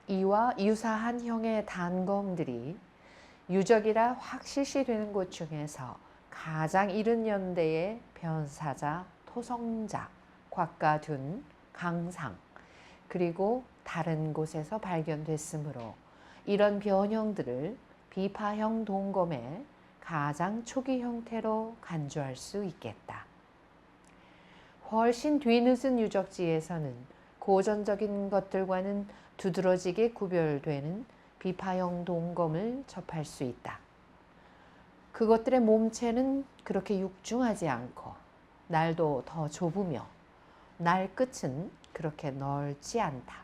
이와 유사한 형의 단검들이 유적이라 확실시되는 곳 중에서 가장 이른 연대의 변사자, 토성자, 곽가둔, 강상 그리고 다른 곳에서 발견됐으므로 이런 변형들을 비파형 동검의 가장 초기 형태로 간주할 수 있겠다. 훨씬 뒤늦은 유적지에서는 고전적인 것들과는 두드러지게 구별되는 비파형 동검을 접할 수 있다. 그것들의 몸체는 그렇게 육중하지 않고 날도 더 좁으며 날 끝은 그렇게 넓지 않다.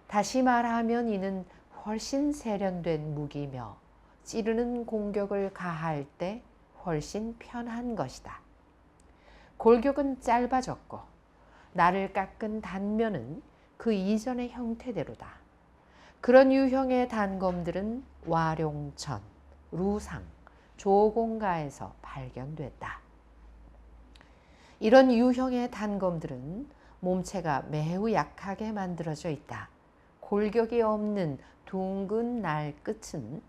다시 말하면 이는 훨씬 세련된 무기며 찌르는 공격을 가할 때 훨씬 편한 것이다. 골격은 짧아졌고 날을 깎은 단면은 그 이전의 형태대로다. 그런 유형의 단검들은 와룡천, 루상, 조공가에서 발견됐다. 이런 유형의 단검들은 몸체가 매우 약하게 만들어져 있다. 골격이 없는 둥근 날 끝은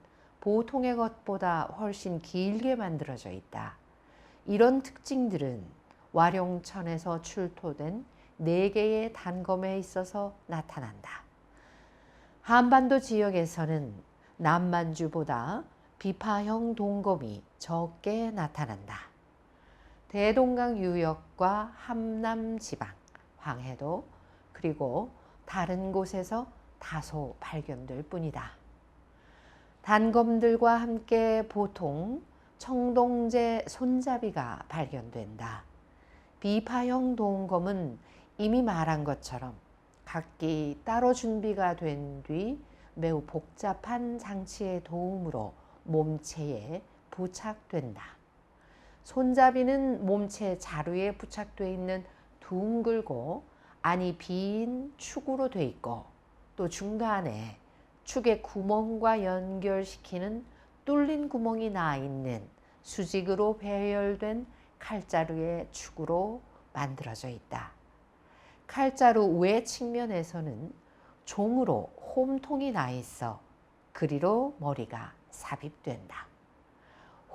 보통의 것보다 훨씬 길게 만들어져 있다. 이런 특징들은 와룡천에서 출토된 4개의 단검에 있어서 나타난다. 한반도 지역에서는 남만주보다 비파형 동검이 적게 나타난다. 대동강 유역과 함남지방, 황해도 그리고 다른 곳에서 다소 발견될 뿐이다. 단검들과 함께 보통 청동제 손잡이가 발견된다. 비파형 동검은 이미 말한 것처럼 각기 따로 준비가 된 뒤 매우 복잡한 장치의 도움으로 몸체에 부착된다. 손잡이는 몸체 자루에 부착되어 있는 둥글고 안이 빈 축으로 되어 있고 또 중간에 축의 구멍과 연결시키는 뚫린 구멍이 나 있는 수직으로 배열된 칼자루의 축으로 만들어져 있다. 칼자루 외 측면에서는 종으로 홈통이 나 있어 그리로 머리가 삽입된다.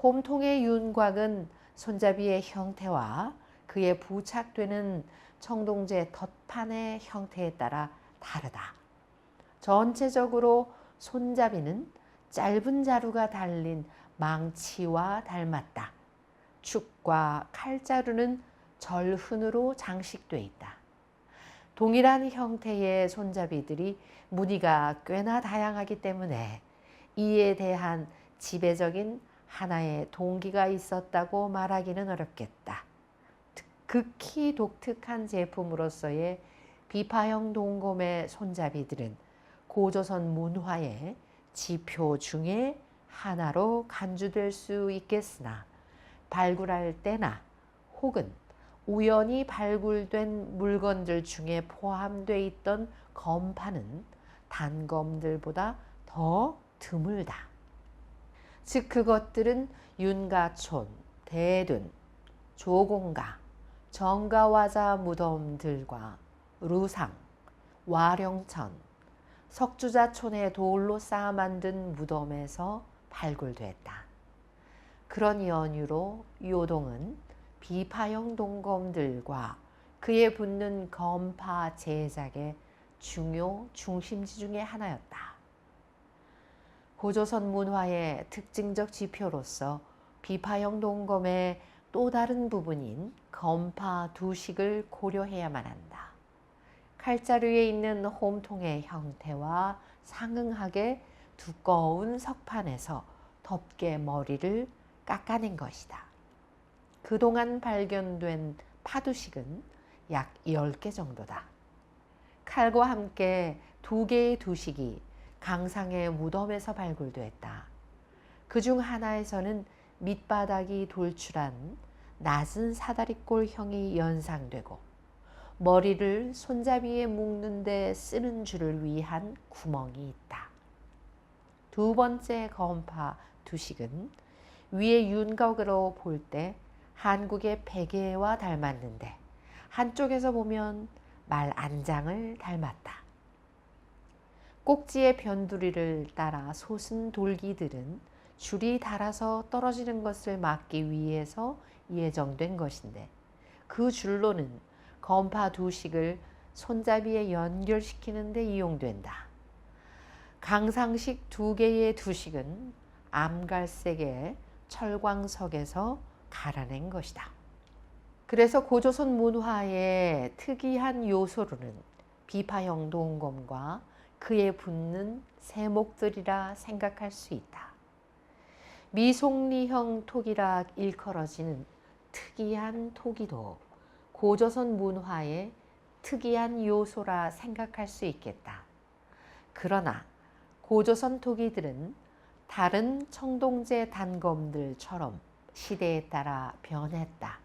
홈통의 윤곽은 손잡이의 형태와 그에 부착되는 청동제 덧판의 형태에 따라 다르다. 전체적으로 손잡이는 짧은 자루가 달린 망치와 닮았다. 축과 칼자루는 절흔으로 장식되어 있다. 동일한 형태의 손잡이들이 무늬가 꽤나 다양하기 때문에 이에 대한 지배적인 하나의 동기가 있었다고 말하기는 어렵겠다. 극히 독특한 제품으로서의 비파형 동검의 손잡이들은 고조선 문화의 지표 중에 하나로 간주될 수 있겠으나 발굴할 때나 혹은 우연히 발굴된 물건들 중에 포함되어 있던 검파는 단검들보다 더 드물다. 즉 그것들은 윤가촌, 대둔, 조공가, 정가화자 무덤들과 루상, 와룡천, 석주자촌의 돌로 쌓아 만든 무덤에서 발굴됐다. 그런 연유로 요동은 비파형 동검들과 그에 붙는 검파 제작의 중요 중심지 중의 하나였다. 고조선 문화의 특징적 지표로서 비파형 동검의 또 다른 부분인 검파 두식을 고려해야만 한다. 칼자루에 있는 홈통의 형태와 상응하게 두꺼운 석판에서 덮개 머리를 깎아낸 것이다. 그동안 발견된 파두식은 약 10개 정도다. 칼과 함께 2개의 두식이 강상의 무덤에서 발굴됐다. 그중 하나에서는 밑바닥이 돌출한 낮은 사다리꼴형이 연상되고 머리를 손잡이에 묶는 데 쓰는 줄을 위한 구멍이 있다. 2번째 검파 두식은 위의 윤곽으로 볼 때 한국의 베개와 닮았는데 한쪽에서 보면 말 안장을 닮았다. 꼭지의 변두리를 따라 솟은 돌기들은 줄이 닳아서 떨어지는 것을 막기 위해서 예정된 것인데 그 줄로는 건파 두 식을 손잡이에 연결시키는 데 이용된다. 강상식 두 개의 두식은 암갈색의 철광석에서 갈아낸 것이다. 그래서 고조선 문화의 특이한 요소로는 비파형 동검과 그에 붙는 세목들이라 생각할 수 있다. 미송리형 톡이라 일컬어지는 특이한 톡이도 고조선 문화의 특이한 요소라 생각할 수 있겠다. 그러나 고조선 토기들은 다른 청동제 단검들처럼 시대에 따라 변했다.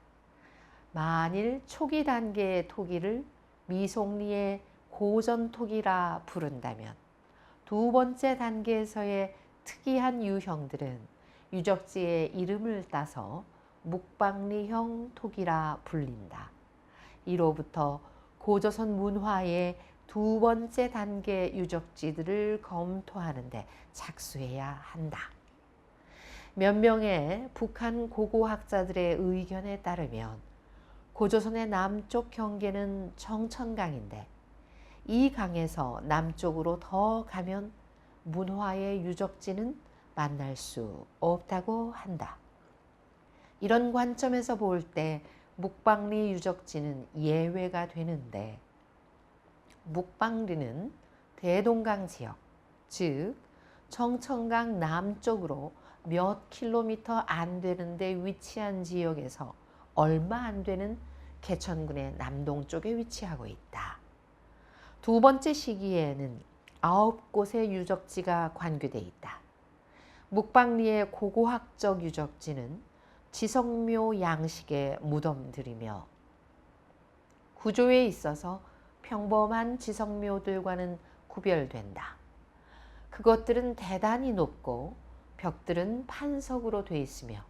만일 초기 단계의 토기를 미송리의 고전 토기라 부른다면 두 번째 단계에서의 특이한 유형들은 유적지의 이름을 따서 묵방리형 토기라 불린다. 이로부터 고조선 문화의 두 번째 단계 유적지들을 검토하는데 착수해야 한다. 몇 명의 북한 고고학자들의 의견에 따르면 고조선의 남쪽 경계는 정천강인데 이 강에서 남쪽으로 더 가면 문화의 유적지는 만날 수 없다고 한다. 이런 관점에서 볼 때 묵방리 유적지는 예외가 되는데 묵방리는 대동강 지역, 즉 정천강 남쪽으로 몇 킬로미터 안 되는데 위치한 지역에서 얼마 안 되는 개천군의 남동쪽에 위치하고 있다. 두 번째 시기에는 9곳의 유적지가 관계되어 있다. 묵방리의 고고학적 유적지는 지성묘 양식의 무덤들이며 구조에 있어서 평범한 지성묘들과는 구별된다. 그것들은 대단히 높고 벽들은 판석으로 되어 있으며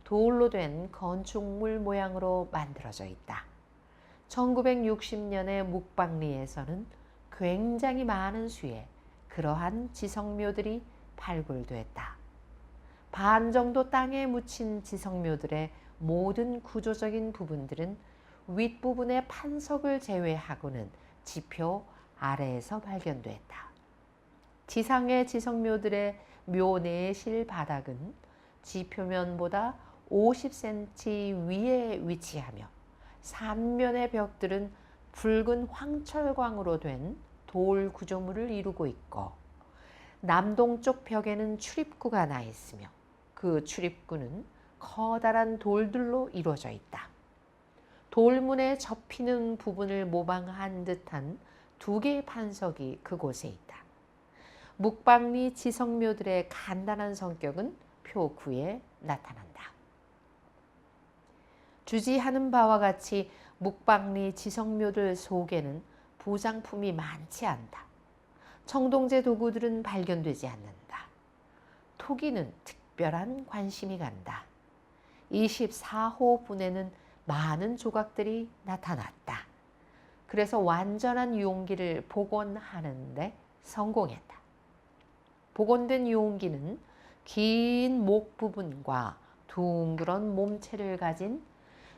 돌로 된 건축물 모양으로 만들어져 있다. 1960년에 묵방리에서는 굉장히 많은 수의 그러한 지성묘들이 발굴됐다. 반 정도 땅에 묻힌 지성묘들의 모든 구조적인 부분들은 윗부분의 판석을 제외하고는 지표 아래에서 발견됐다. 지상의 지성묘들의 묘내실 바닥은 지표면보다 50cm 위에 위치하며 삼면의 벽들은 붉은 황철광으로 된 돌 구조물을 이루고 있고 남동쪽 벽에는 출입구가 나 있으며 그 출입구는 커다란 돌들로 이루어져 있다. 돌문에 접히는 부분을 모방한 듯한 두 개의 판석이 그곳에 있다. 묵방리 지성묘들의 간단한 성격은 표 9에 나타난다. 주지하는 바와 같이 묵방리 지성묘들 속에는 부장품이 많지 않다. 청동제 도구들은 발견되지 않는다. 토기는 특별한 관심이 간다. 24호분에는 많은 조각들이 나타났다. 그래서 완전한 용기를 복원하는데 성공했다. 복원된 용기는 긴 목 부분과 둥그런 몸체를 가진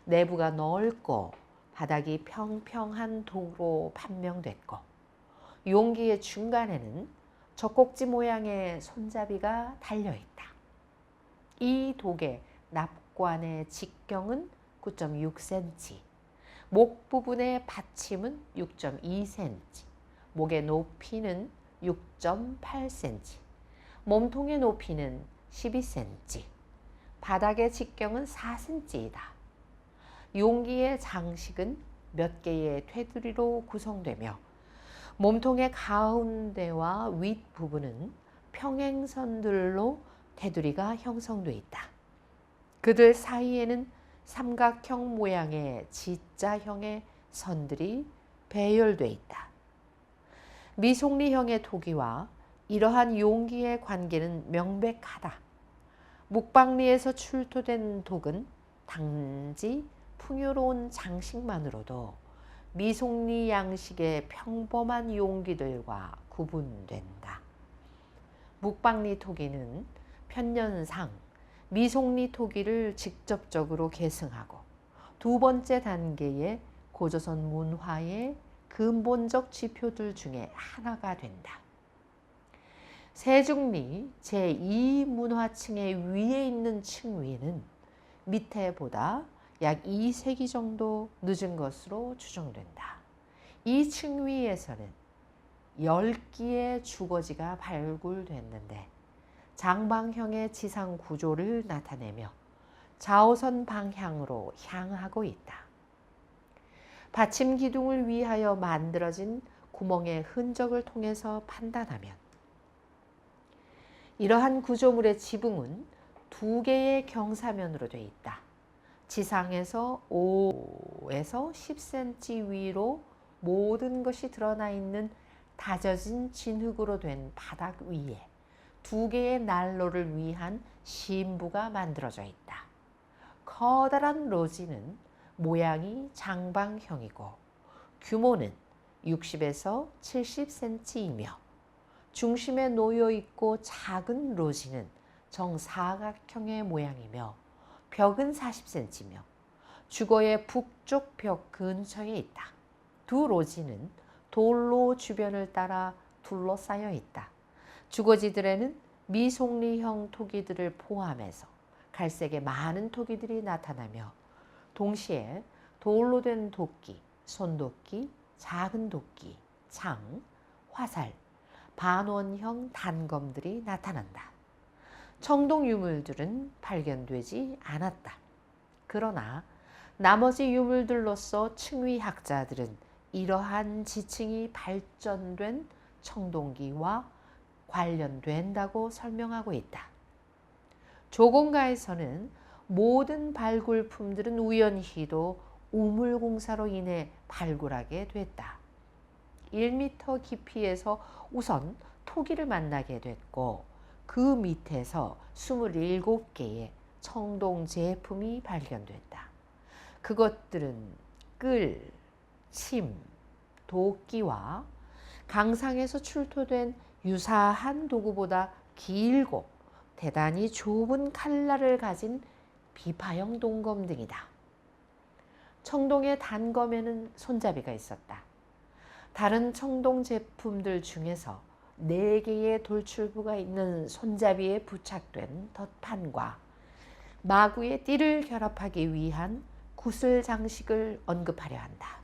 내부가 넓고 바닥이 평평한 도로 판명됐고 용기의 중간에는 젖꼭지 모양의 손잡이가 달려있다. 이 독의 납관의 직경은 9.6cm, 목 부분의 받침은 6.2cm, 목의 높이는 6.8cm, 몸통의 높이는 12cm, 바닥의 직경은 4cm이다. 용기의 장식은 몇 개의 테두리로 구성되며 몸통의 가운데와 윗부분은 평행선들로 테두리가 형성되어 있다. 그들 사이에는 삼각형 모양의 G자형의 선들이 배열되어 있다. 미송리형의 토기와 이러한 용기의 관계는 명백하다. 묵방리에서 출토된 독은 단지 풍요로운 장식만으로도 미송리 양식의 평범한 용기들과 구분된다. 묵방리 토기는 편년상 미송리 토기를 직접적으로 계승하고 두 번째 단계의 고조선 문화의 근본적 지표들 중에 하나가 된다. 세중리 제2문화층의 위에 있는 층위는 밑에보다 약 2세기 정도 늦은 것으로 추정된다. 이 층위에서는 10기의 주거지가 발굴됐는데 장방형의 지상 구조를 나타내며 좌우선 방향으로 향하고 있다. 받침 기둥을 위하여 만들어진 구멍의 흔적을 통해서 판단하면 이러한 구조물의 지붕은 두 개의 경사면으로 되어 있다. 지상에서 5에서 10cm 위로 모든 것이 드러나 있는 다져진 진흙으로 된 바닥 위에 두 개의 난로를 위한 신부가 만들어져 있다. 커다란 로지는 모양이 장방형이고 규모는 60에서 70cm이며 중심에 놓여 있고 작은 로지는 정사각형의 모양이며 벽은 40cm며 주거의 북쪽 벽 근처에 있다. 두 로지는 돌로 주변을 따라 둘러싸여 있다. 주거지들에는 미송리형 토기들을 포함해서 갈색의 많은 토기들이 나타나며 동시에 돌로 된 도끼, 손도끼, 작은 도끼, 창, 화살, 반원형 단검들이 나타난다. 청동 유물들은 발견되지 않았다. 그러나 나머지 유물들로서 층위학자들은 이러한 지층이 발전된 청동기와 관련된다고 설명하고 있다. 조공가에서는 모든 발굴품들은 우연히도 우물공사로 인해 발굴하게 됐다. 1m 깊이에서 우선 토기를 만나게 됐고 그 밑에서 27개의 청동 제품이 발견됐다. 그것들은 끌, 침, 도끼와 강상에서 출토된 유사한 도구보다 길고 대단히 좁은 칼날을 가진 비파형 동검 등이다. 청동의 단검에는 손잡이가 있었다. 다른 청동 제품들 중에서 4개의 돌출부가 있는 손잡이에 부착된 덧판과 마구의 띠를 결합하기 위한 구슬 장식을 언급하려 한다.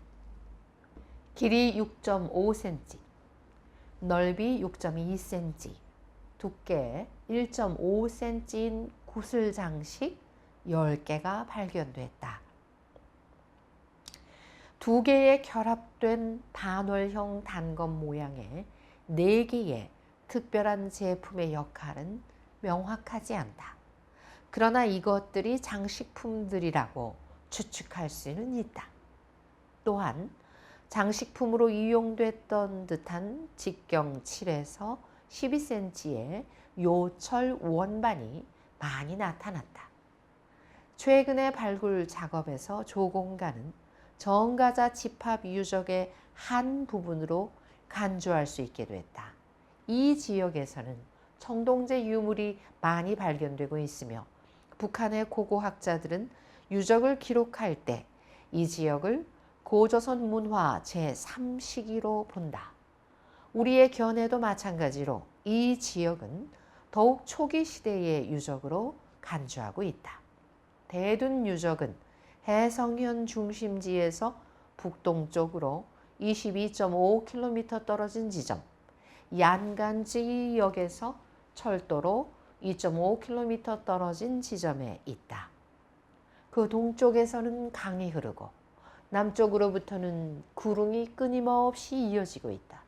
길이 6.5cm, 넓이 6.2cm, 두께 1.5cm인 구슬 장식 10개가 발견됐다. 2개의 결합된 반월형 단검 모양의 4개의 특별한 제품의 역할은 명확하지 않다. 그러나 이것들이 장식품들이라고 추측할 수는 있다. 또한 장식품으로 이용됐던 듯한 직경 7에서 12cm의 요철 원반이 많이 나타났다. 최근의 발굴 작업에서 조공가는 정가자 집합 유적의 한 부분으로 간주할 수 있게 됐다. 이 지역에서는 청동제 유물이 많이 발견되고 있으며 북한의 고고학자들은 유적을 기록할 때 이 지역을 고조선 문화 제3시기로 본다. 우리의 견해도 마찬가지로 이 지역은 더욱 초기 시대의 유적으로 간주하고 있다. 대둔 유적은 해성현 중심지에서 북동쪽으로 22.5km 떨어진 지점, 얀간지역에서 철도로 2.5km 떨어진 지점에 있다. 그 동쪽에서는 강이 흐르고 남쪽으로부터는 구릉이 끊임없이 이어지고 있다.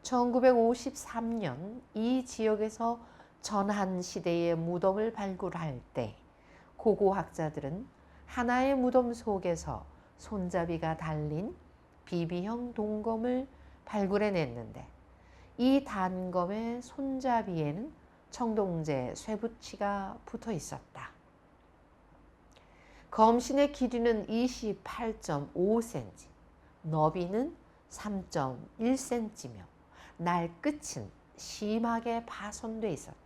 1953년 이 지역에서 전한시대의 무덤을 발굴할 때 고고학자들은 하나의 무덤 속에서 손잡이가 달린 비비형 동검을 발굴해냈는데 이 단검의 손잡이에는 청동제 쇠붙이가 붙어 있었다. 검신의 길이는 28.5cm, 너비는 3.1cm며 날 끝은 심하게 파손돼 있었다.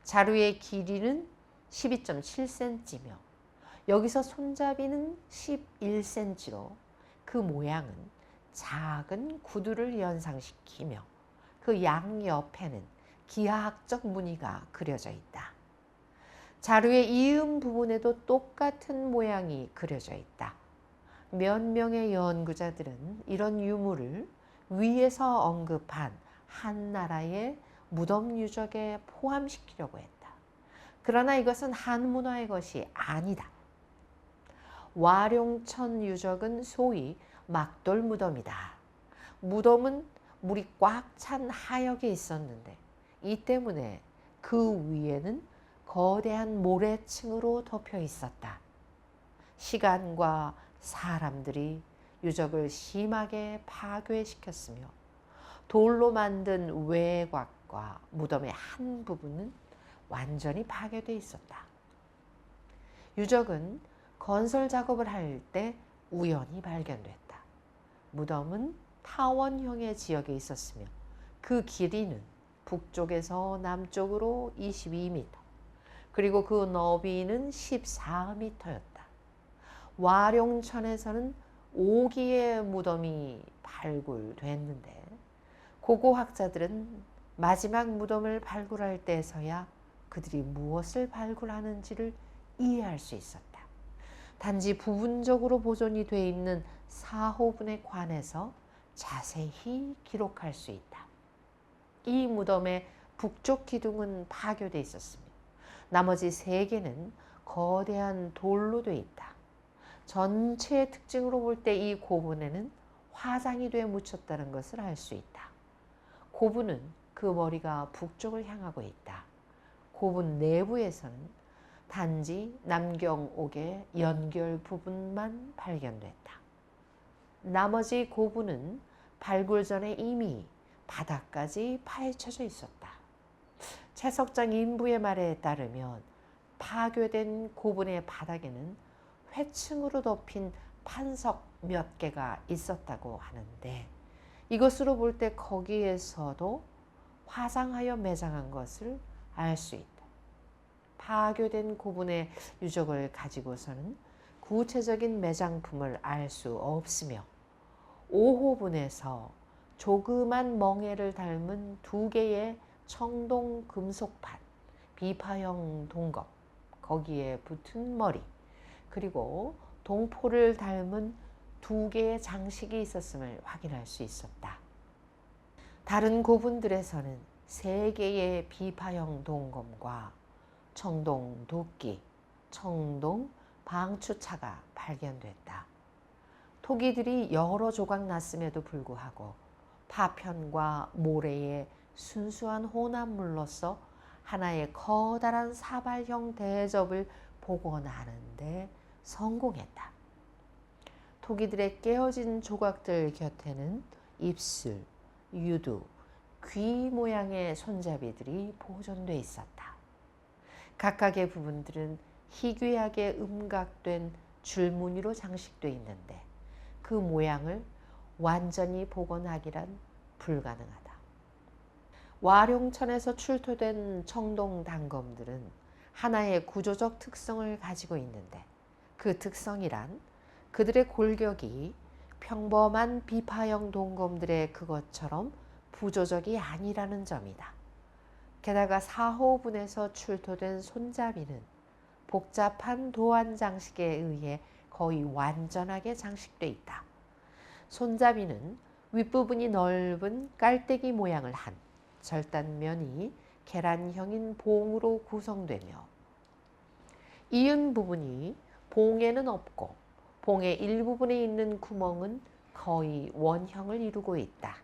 자루의 길이는 12.7cm며 여기서 손잡이는 11cm로 그 모양은 작은 구두를 연상시키며 그 양옆에는 기하학적 무늬가 그려져 있다. 자루의 이음 부분에도 똑같은 모양이 그려져 있다. 몇 명의 연구자들은 이런 유물을 위에서 언급한 한 나라의 무덤 유적에 포함시키려고 했다. 그러나 이것은 한 문화의 것이 아니다. 와룡천 유적은 소위 막돌 무덤이다. 무덤은 물이 꽉 찬 하역에 있었는데 이 때문에 그 위에는 거대한 모래층으로 덮여 있었다. 시간과 사람들이 유적을 심하게 파괴시켰으며 돌로 만든 외곽과 무덤의 한 부분은 완전히 파괴되어 있었다. 유적은 건설 작업을 할 때 우연히 발견됐다. 무덤은 타원형의 지역에 있었으며 그 길이는 북쪽에서 남쪽으로 22m, 그리고 그 너비는 14m였다. 와룡천에서는 5기의 무덤이 발굴됐는데 고고학자들은 마지막 무덤을 발굴할 때서야 그들이 무엇을 발굴하는지를 이해할 수 있었다. 단지 부분적으로 보존이 되어 있는 사호분에 관해서 자세히 기록할 수 있다. 이 무덤의 북쪽 기둥은 파괴되어 있었으며 나머지 3개는 거대한 돌로 되어 있다. 전체의 특징으로 볼 때 이 고분에는 화장이 되어 묻혔다는 것을 알 수 있다. 고분은 그 머리가 북쪽을 향하고 있다. 고분 내부에서는 단지 남경옥의 연결 부분만 발견됐다. 나머지 고분은 발굴 전에 이미 바닥까지 파헤쳐져 있었다. 채석장 인부의 말에 따르면 파괴된 고분의 바닥에는 회층으로 덮인 판석 몇 개가 있었다고 하는데 이것으로 볼 때 거기에서도 화상하여 매장한 것을 알 수 있다. 파괴된 고분의 유적을 가지고서는 구체적인 매장품을 알 수 없으며 5호분에서 조그만 멍에를 닮은 2개의 청동 금속판, 비파형 동검, 거기에 붙은 머리, 그리고 동포를 닮은 2개의 장식이 있었음을 확인할 수 있었다. 다른 고분들에서는 3개의 비파형 동검과 청동 도끼, 청동 방추차가 발견됐다. 토기들이 여러 조각 났음에도 불구하고 파편과 모래의 순수한 혼합물로서 하나의 커다란 사발형 대접을 복원하는데 성공했다. 토기들의 깨어진 조각들 곁에는 입술, 유두, 귀 모양의 손잡이들이 보존돼 있었다. 각각의 부분들은 희귀하게 음각된 줄무늬로 장식되어 있는데 그 모양을 완전히 복원하기란 불가능하다. 와룡천에서 출토된 청동 단검들은 하나의 구조적 특성을 가지고 있는데 그 특성이란 그들의 골격이 평범한 비파형 동검들의 그것처럼 부조적이 아니라는 점이다. 게다가 4호분에서 출토된 손잡이는 복잡한 도안 장식에 의해 거의 완전하게 장식되어 있다. 손잡이는 윗부분이 넓은 깔때기 모양을 한 절단면이 계란형인 봉으로 구성되며 이은 부분이 봉에는 없고 봉의 일부분에 있는 구멍은 거의 원형을 이루고 있다.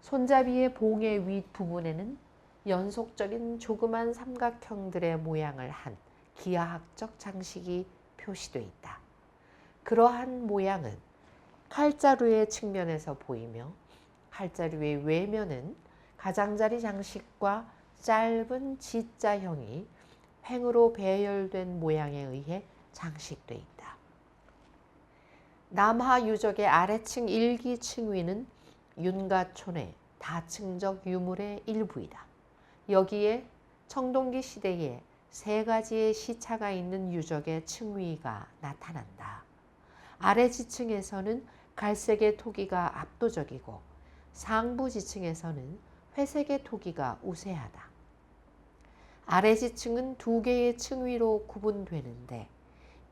손잡이의 봉의 윗부분에는 연속적인 조그만 삼각형들의 모양을 한 기하학적 장식이 표시되어 있다. 그러한 모양은 칼자루의 측면에서 보이며 칼자루의 외면은 가장자리 장식과 짧은 G자형이 횡으로 배열된 모양에 의해 장식되어 있다. 남하 유적의 아래층 일기 층위는 윤가촌의 다층적 유물의 일부이다. 여기에 청동기 시대에 세 가지의 시차가 있는 유적의 층위가 나타난다. 아래 지층에서는 갈색의 토기가 압도적이고 상부 지층에서는 회색의 토기가 우세하다. 아래 지층은 두 개의 층위로 구분되는데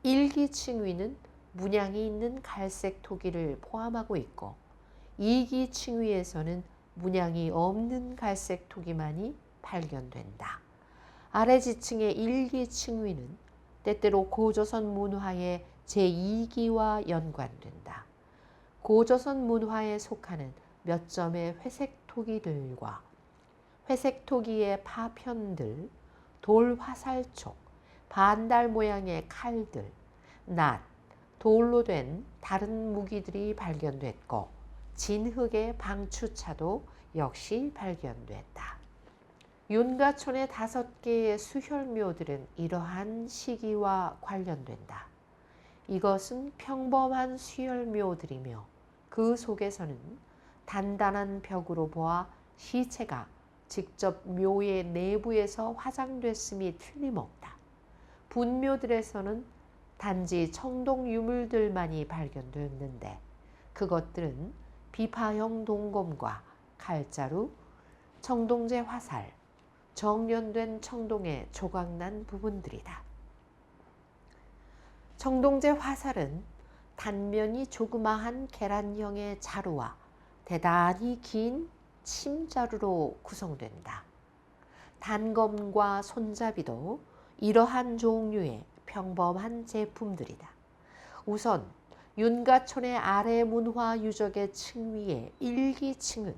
일기 층위는 문양이 있는 갈색 토기를 포함하고 있고 이기 층위에서는 문양이 없는 갈색 토기만이 발견된다. 아래 지층의 일기 층위는 때때로 고조선 문화의 제2기와 연관된다. 고조선 문화에 속하는 몇 점의 회색 토기들과 회색 토기의 파편들, 돌 화살촉, 반달 모양의 칼들, 낫, 돌로 된 다른 무기들이 발견됐고 진흙의 방추차도 역시 발견됐다. 윤가촌의 5개의 수혈묘들은 이러한 시기와 관련된다. 이것은 평범한 수혈묘들이며 그 속에서는 단단한 벽으로 보아 시체가 직접 묘의 내부에서 화장됐음이 틀림없다. 분묘들에서는 단지 청동 유물들만이 발견됐는데 그것들은 비파형 동검과 칼자루, 청동제 화살, 정련된 청동의 조각난 부분들이다. 청동제 화살은 단면이 조그마한 계란형의 자루와 대단히 긴 침자루로 구성된다. 단검과 손잡이도 이러한 종류의 평범한 제품들이다. 우선 윤가촌의 아래 문화 유적의 층위의 일기층은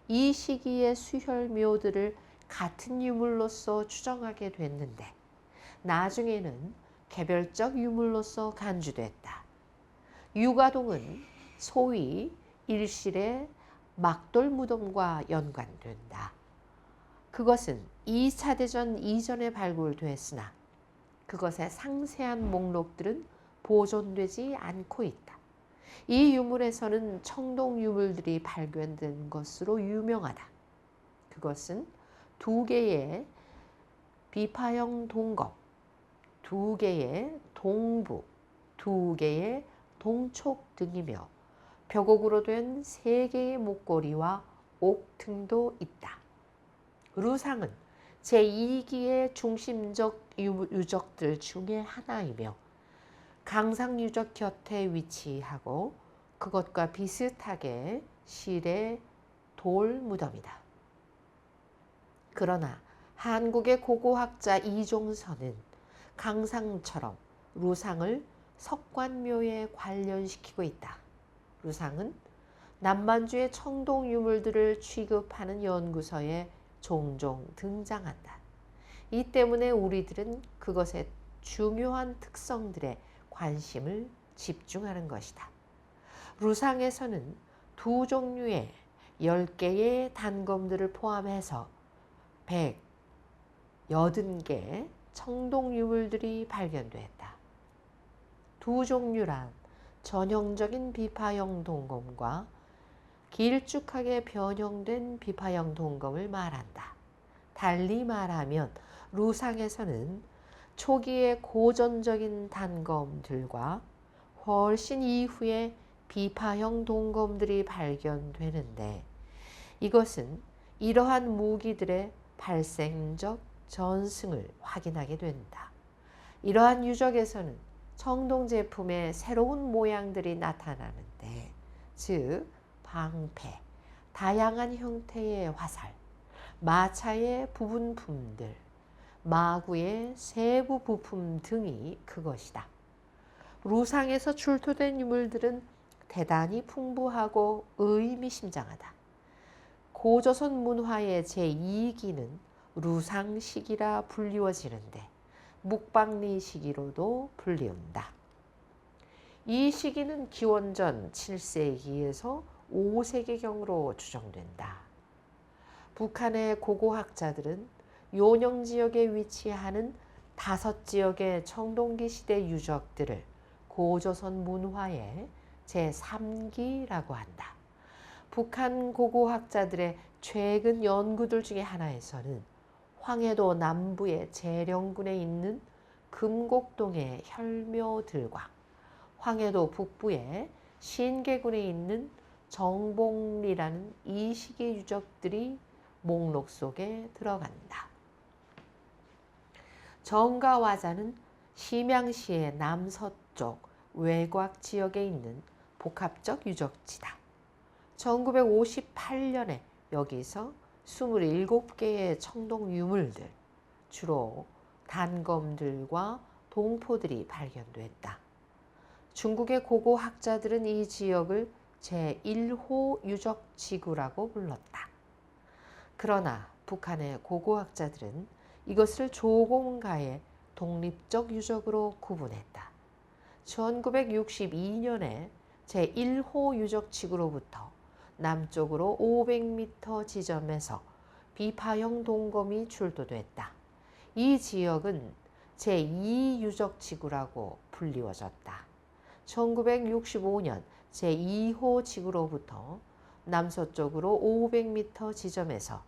이 시기의 수혈묘들을 같은 유물로서 추정하게 됐는데 나중에는 개별적 유물로서 간주됐다. 유가동은 소위 일실의 막돌 무덤과 연관된다. 그것은 2차 대전 이전에 발굴됐으나 그것의 상세한 목록들은 보존되지 않고 있다. 이 유물에서는 청동 유물들이 발견된 것으로 유명하다. 그것은 2개의 비파형 동검, 2개의 동부, 2개의 동촉 등이며 벽옥으로 된 3개의 목걸이와 옥등도 있다. 루상은 제2기의 중심적 유적들 중에 하나이며 강상유적 곁에 위치하고 그것과 비슷하게 실의 돌 무덤이다. 그러나 한국의 고고학자 이종선은 강상처럼 루상을 석관묘에 관련시키고 있다. 루상은 남만주의 청동 유물들을 취급하는 연구서에 종종 등장한다. 이 때문에 우리들은 그것의 중요한 특성들에 관심을 집중하는 것이다. 루상에서는 2종류의 10개의 단검들을 포함해서 180개 청동 유물들이 발견됐다. 2종류란 전형적인 비파형 동검과 길쭉하게 변형된 비파형 동검을 말한다. 달리 말하면 루상에서는 초기의 고전적인 단검들과 훨씬 이후에 비파형 동검들이 발견되는데 이것은 이러한 무기들의 발생적 전승을 확인하게 된다. 이러한 유적에서는 청동 제품의 새로운 모양들이 나타나는데 즉 방패, 다양한 형태의 화살, 마차의 부분품들, 마구의 세부 부품 등이 그것이다. 루상에서 출토된 유물들은 대단히 풍부하고 의미심장하다. 고조선 문화의 제2기는 루상시기라 불리워지는데 묵방리 시기로도 불리운다. 이 시기는 기원전 7세기에서 5세기경으로 추정된다. 북한의 고고학자들은 요령 지역에 위치하는 5지역의 청동기 시대 유적들을 고조선 문화의 제3기라고 한다. 북한 고고학자들의 최근 연구들 중에 하나에서는 황해도 남부의 재령군에 있는 금곡동의 혈묘들과 황해도 북부의 신계군에 있는 정봉리라는 이 시기 유적들이 목록 속에 들어간다. 정가화자는 심양시의 남서쪽 외곽 지역에 있는 복합적 유적지다. 1958년에 여기서 27개의 청동 유물들, 주로 단검들과 동포들이 발견됐다. 중국의 고고학자들은 이 지역을 제1호 유적지구라고 불렀다. 그러나 북한의 고고학자들은 이것을 조공가의 독립적 유적으로 구분했다. 1962년에 제1호 유적지구로부터 남쪽으로 500m 지점에서 비파형 동검이 출토됐다. 이 지역은 제2유적지구라고 불리워졌다. 1965년 제2호 지구로부터 남서쪽으로 500m 지점에서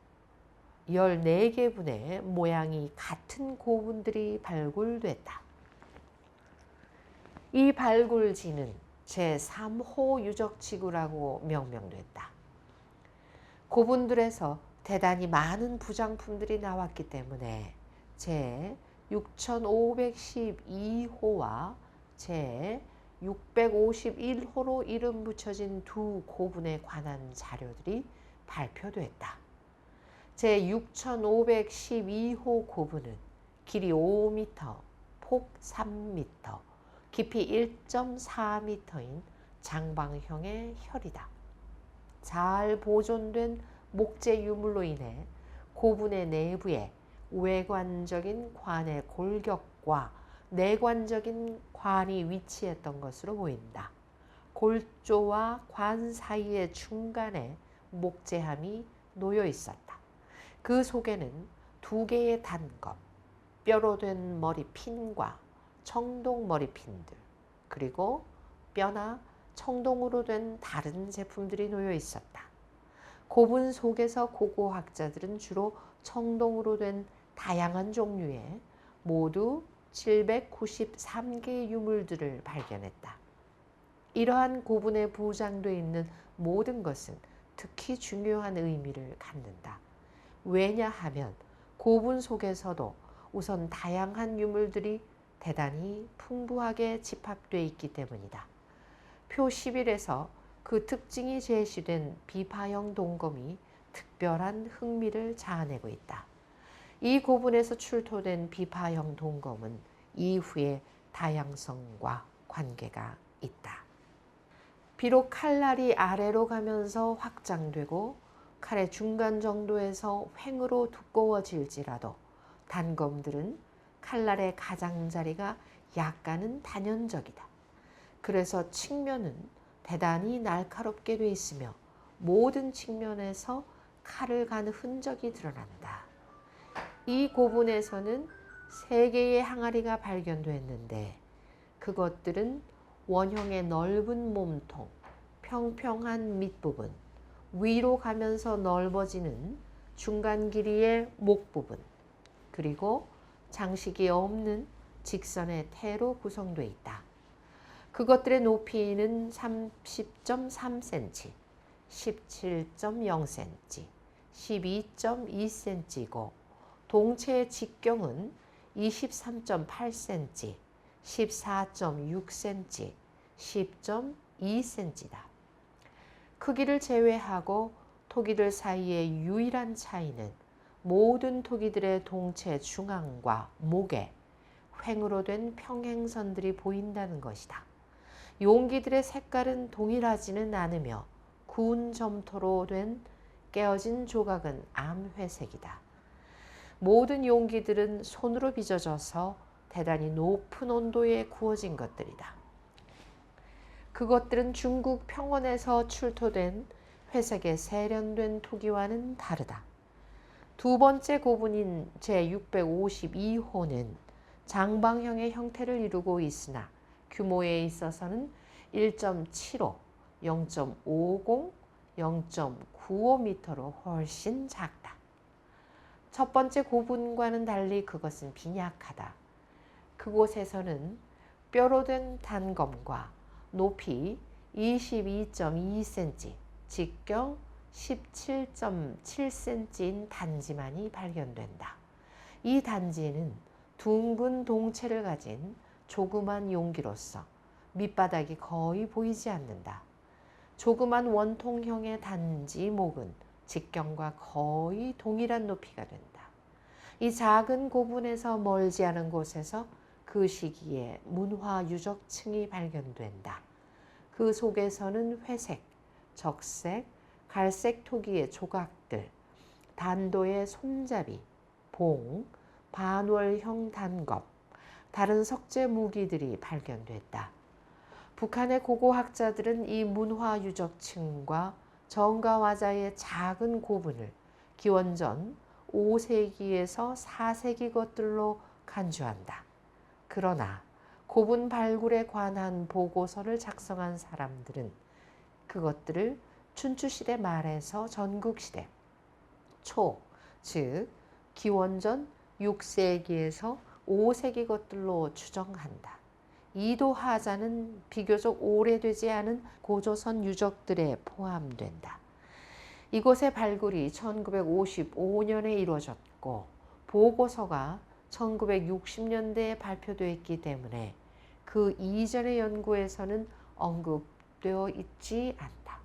14개분의 모양이 같은 고분들이 발굴됐다. 이 발굴지는 제3호 유적지구라고 명명됐다. 고분들에서 대단히 많은 부장품들이 나왔기 때문에 제6512호와 제651호로 이름 붙여진 두 고분에 관한 자료들이 발표됐다. 제6512호 고분은 길이 5m, 폭 3m, 깊이 1.4m인 장방형의 혈이다. 잘 보존된 목재 유물로 인해 고분의 내부에 외관적인 관의 골격과 내관적인 관이 위치했던 것으로 보인다. 골조와 관 사이의 중간에 목재함이 놓여 있었다. 그 속에는 2개의 단검, 뼈로 된 머리핀과 청동 머리핀들, 그리고 뼈나 청동으로 된 다른 제품들이 놓여 있었다. 고분 속에서 고고학자들은 주로 청동으로 된 다양한 종류의 모두 793개의 유물들을 발견했다. 이러한 고분에 부장되어 있는 모든 것은 특히 중요한 의미를 갖는다. 왜냐하면 고분 속에서도 우선 다양한 유물들이 대단히 풍부하게 집합되어 있기 때문이다. 표 11에서 그 특징이 제시된 비파형 동검이 특별한 흥미를 자아내고 있다. 이 고분에서 출토된 비파형 동검은 이후의 다양성과 관계가 있다. 비록 칼날이 아래로 가면서 확장되고 칼의 중간 정도에서 횡으로 두꺼워질지라도 단검들은 칼날의 가장자리가 약간은 단연적이다. 그래서 측면은 대단히 날카롭게 돼 있으며 모든 측면에서 칼을 간 흔적이 드러난다. 이 고분에서는 3개의 항아리가 발견됐는데 그것들은 원형의 넓은 몸통, 평평한 밑부분, 위로 가면서 넓어지는 중간 길이의 목 부분, 그리고 장식이 없는 직선의 태로 구성되어 있다. 그것들의 높이는 30.3cm, 17.0cm, 12.2cm이고 동체의 직경은 23.8cm, 14.6cm, 10.2cm다. 크기를 제외하고 토기들 사이의 유일한 차이는 모든 토기들의 동체 중앙과 목에 횡으로 된 평행선들이 보인다는 것이다. 용기들의 색깔은 동일하지는 않으며 구운 점토로 된 깨어진 조각은 암회색이다. 모든 용기들은 손으로 빚어져서 대단히 높은 온도에 구워진 것들이다. 그것들은 중국 평원에서 출토된 회색에 세련된 토기와는 다르다. 두 번째 고분인 제652호는 장방형의 형태를 이루고 있으나 규모에 있어서는 1.75, 0.50, 0.95m로 훨씬 작다. 첫 번째 고분과는 달리 그것은 빈약하다. 그곳에서는 뼈로 된 단검과 높이 22.2cm, 직경 17.7cm인 단지만이 발견된다. 이 단지는 둥근 동체를 가진 조그만 용기로서 밑바닥이 거의 보이지 않는다. 조그만 원통형의 단지 목은 직경과 거의 동일한 높이가 된다. 이 작은 고분에서 멀지 않은 곳에서 그 시기에 문화 유적층이 발견된다. 그 속에서는 회색, 적색, 갈색 토기의 조각들, 단도의 손잡이, 봉, 반월형 단검, 다른 석재 무기들이 발견됐다. 북한의 고고학자들은 이 문화 유적층과 정가와자의 작은 고분을 기원전 5세기에서 4세기 것들로 간주한다. 그러나 고분 발굴에 관한 보고서를 작성한 사람들은 그것들을 춘추시대 말에서 전국시대 초, 즉 기원전 6세기에서 5세기 것들로 추정한다. 이도하자는 비교적 오래되지 않은 고조선 유적들에 포함된다. 이곳의 발굴이 1955년에 이루어졌고 보고서가 1960년대에 발표되었기 때문에 그 이전의 연구에서는 언급되어 있지 않다.